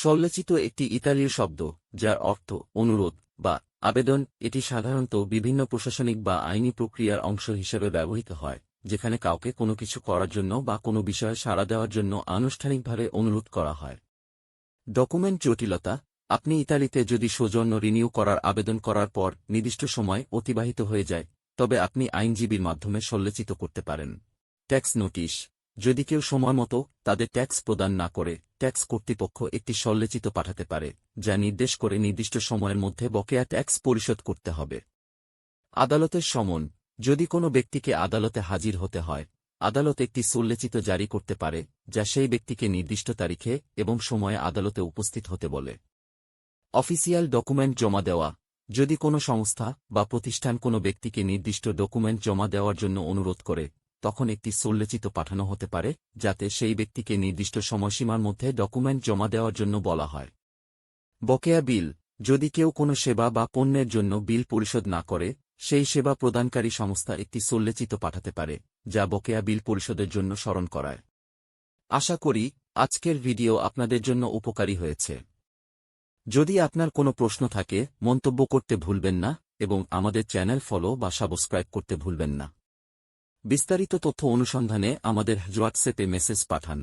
সল্লেচিত একটি ইতালীয় শব্দ, যার অর্থ অনুরোধ বা আবেদন। এটি সাধারণত বিভিন্ন প্রশাসনিক বা আইনি প্রক্রিয়ার অংশ হিসেবে ব্যবহৃত হয়, যেখানে কাউকে কোনো কিছু করার জন্য বা কোনো বিষয়ে সাড়া দেওয়ার জন্য আনুষ্ঠানিকভাবে অনুরোধ করা হয়। ডকুমেন্ট জটিলতা: আপনি ইতালিতে যদি সৌজন্য রিনিউ করার আবেদন করার পর নির্দিষ্ট সময় অতিবাহিত হয়ে যায়, তবে আপনি আইনজীবীর মাধ্যমে সল্লেচিত করতে পারেন। ট্যাক্স নোটিশ: যদি কেউ সময়মতো তাদের ট্যাক্স প্রদান না করে, ট্যাক্স কর্তৃপক্ষ একটি সল্লেচিত পাঠাতে পারে, যা নির্দেশ করে নির্দিষ্ট সময়ের মধ্যে বকেয়া ট্যাক্স পরিশোধ করতে হবে। আদালতের সমন: যদি কোনো ব্যক্তিকে আদালতে হাজির হতে হয়, আদালত একটি সল্লেচিত জারি করতে পারে, যা সেই ব্যক্তিকে নির্দিষ্ট তারিখে এবং সময়ে আদালতে উপস্থিত হতে বলে। অফিসিয়াল ডকুমেন্ট জমা দেওয়া: যদি কোনো সংস্থা বা প্রতিষ্ঠান কোনো ব্যক্তিকে নির্দিষ্ট ডকুমেন্ট জমা দেওয়ার জন্য অনুরোধ করে, তখন একটি সল্লেচিত পাঠানো হতে পারে, যাতে সেই ব্যক্তিকে নির্দিষ্ট সময়সীমার মধ্যে ডকুমেন্ট জমা দেওয়ার জন্য বলা হয়। বকেয়া বিল: যদি কেউ কোনো সেবা বা পণ্যের জন্য বিল পরিশোধ না করে, সেই সেবা প্রদানকারী সংস্থা একটি সল্লেচিত পাঠাতে পারে, যা বকেয়া বিল পরিশোধের জন্য স্মরণ করায়। আশা করি আজকের ভিডিও আপনাদের জন্য উপকারী হয়েছে। যদি আপনার কোনো প্রশ্ন থাকে, মন্তব্য করতে ভুলবেন না এবং আমাদের চ্যানেল ফলো বা সাবস্ক্রাইব করতে ভুলবেন না। বিস্তারিত তথ্য অনুসন্ধানে আমাদের হোয়াটসঅ্যাপে মেসেজ পাঠান।